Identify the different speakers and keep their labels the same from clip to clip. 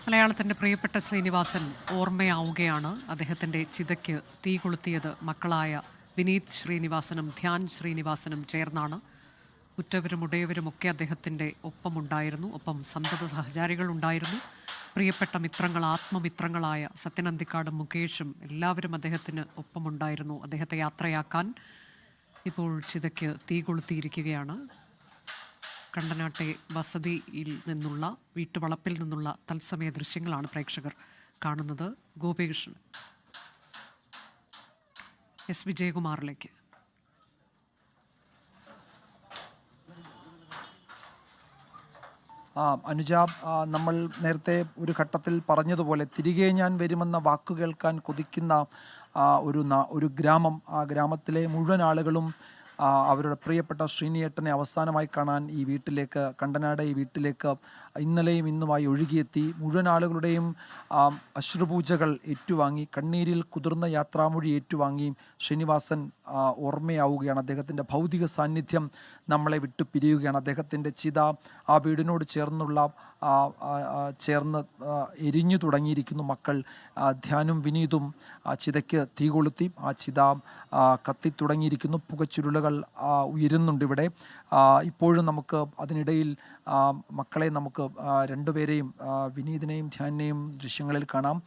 Speaker 1: മലയാളത്തിന്റെ പ്രിയപ്പെട്ട ശ്രീനിവാസൻ ഓർമ്മയാവുകയാണ്. അദ്ദേഹത്തിന്റെ ചിതയ്ക്ക് തീ കൊളുത്തിയത് മക്കളായ വിനീത് ശ്രീനിവാസനും ധ്യാൻ ശ്രീനിവാസനും ചേർന്നാണ്. ഉറ്റവരും ഉടയവരുമൊക്കെ അദ്ദേഹത്തിന്റെ ഒപ്പമുണ്ടായിരുന്നു. ഒപ്പം സന്തത സഹചാരികൾ ഉണ്ടായിരുന്നു. പ്രിയപ്പെട്ട മിത്രങ്ങൾ, ആത്മമിത്രങ്ങളായ സത്യനന്ദിക്കാടും മുകേഷും എല്ലാവരും അദ്ദേഹത്തിന് ഒപ്പമുണ്ടായിരുന്നു. അദ്ദേഹത്തെ യാത്രയാക്കാൻ ഇപ്പോൾ ചിതയ്ക്ക് തീ കൊളുത്തിയിരിക്കുകയാണ്. കണ്ടനാട്ടെ വസതിയിൽ നിന്നുള്ള വീട്ടുവളപ്പിൽ നിന്നുള്ള തത്സമയ ദൃശ്യങ്ങളാണ് പ്രേക്ഷകർ കാണുന്നത്. ഗോപികൃഷ്ണൻ എസ് വിജയകുമാറിലേക്ക്.
Speaker 2: അനുജ, നമ്മൾ നേരത്തെ ഒരു ഘട്ടത്തിൽ പറഞ്ഞതുപോലെ തിരികെ ഞാൻ വരുമെന്ന വാക്കു കേൾക്കാൻ കൊതിക്കുന്ന ഒരു ഗ്രാമം, ആ ഗ്രാമത്തിലെ മുഴുവൻ ആളുകളും അവരുടെ പ്രിയപ്പെട്ട ശ്രീനിയേട്ടനെ അവസാനമായി കാണാൻ ഈ വീട്ടിലേക്ക്, കണ്ടനാട് ഈ വീട്ടിലേക്ക് ഇന്നലെയും ഇന്നുമായി ഒഴുകിയെത്തി. മുഴുവൻ ആളുകളുടെയും അശ്രുപൂജകൾ ഏറ്റുവാങ്ങി, കണ്ണീരിൽ കുതിർന്ന യാത്രാമൊഴി ഏറ്റുവാങ്ങി ശ്രീനിവാസൻ ഓർമ്മയാവുകയാണ്. അദ്ദേഹത്തിൻ്റെ ഭൗതിക സാന്നിധ്യം നമ്മളെ വിട്ടു പിരിയുകയാണ്. അദ്ദേഹത്തിൻ്റെ ചിത ആ വീടിനോട് ചേർന്ന് എരിഞ്ഞു തുടങ്ങിയിരിക്കുന്നു. മക്കൾ ധ്യാനും വിനീതും ചിതയ്ക്ക് തീ കൊളുത്തി. ആ ചിത കത്തിത്തുടങ്ങിയിരിക്കുന്നു. പുകച്ചുരുളുകൾ ഉയരുന്നുണ്ട് ഇവിടെ. ഇപ്പോഴും നമുക്ക് അതിനിടയിൽ മക്കളെ നമുക്ക് രണ്ടുപേരെയും, വിനീതിനെയും ധ്യാനിനെയും ദൃശ്യങ്ങളിൽ കാണാം.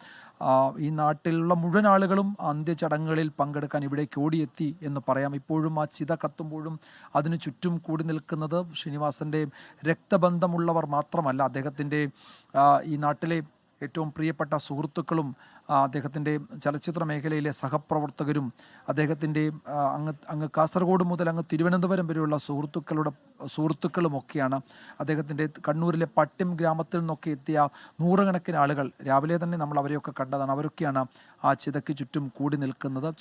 Speaker 2: ഈ നാട്ടിലുള്ള മുഴുവൻ ആളുകളും അന്ത്യചടങ്ങുകളിൽ പങ്കെടുക്കാൻ ഇവിടേക്ക് ഓടിയെത്തി എന്ന് പറയാം. ഇപ്പോഴും ആ ചിത കത്തുമ്പോഴും അതിനു ചുറ്റും കൂടി നിൽക്കുന്നത് ശ്രീനിവാസൻ്റെ രക്തബന്ധമുള്ളവർ മാത്രമല്ല, അദ്ദേഹത്തിൻ്റെ ഈ നാട്ടിലെ ഏറ്റവും പ്രിയപ്പെട്ട സുഹൃത്തുക്കളും അദ്ദേഹത്തിൻ്റെ ചലച്ചിത്ര മേഖലയിലെ സഹപ്രവർത്തകരും അദ്ദേഹത്തിൻ്റെ അങ്ങ് കാസർഗോഡ് മുതൽ അങ്ങ് തിരുവനന്തപുരം വരെയുള്ള സുഹൃത്തുക്കളുമൊക്കെയാണ്. അദ്ദേഹത്തിൻ്റെ കണ്ണൂരിലെ പട്ടിം ഗ്രാമത്തിൽ നിന്നൊക്കെ എത്തിയ നൂറുകണക്കിന് ആളുകൾ രാവിലെ തന്നെ നമ്മൾ അവരെയൊക്കെ കണ്ടതാണ്. അവരൊക്കെയാണ് ആ ചിതയ്ക്ക് ചുറ്റും കൂടി നിൽക്കുന്നത്.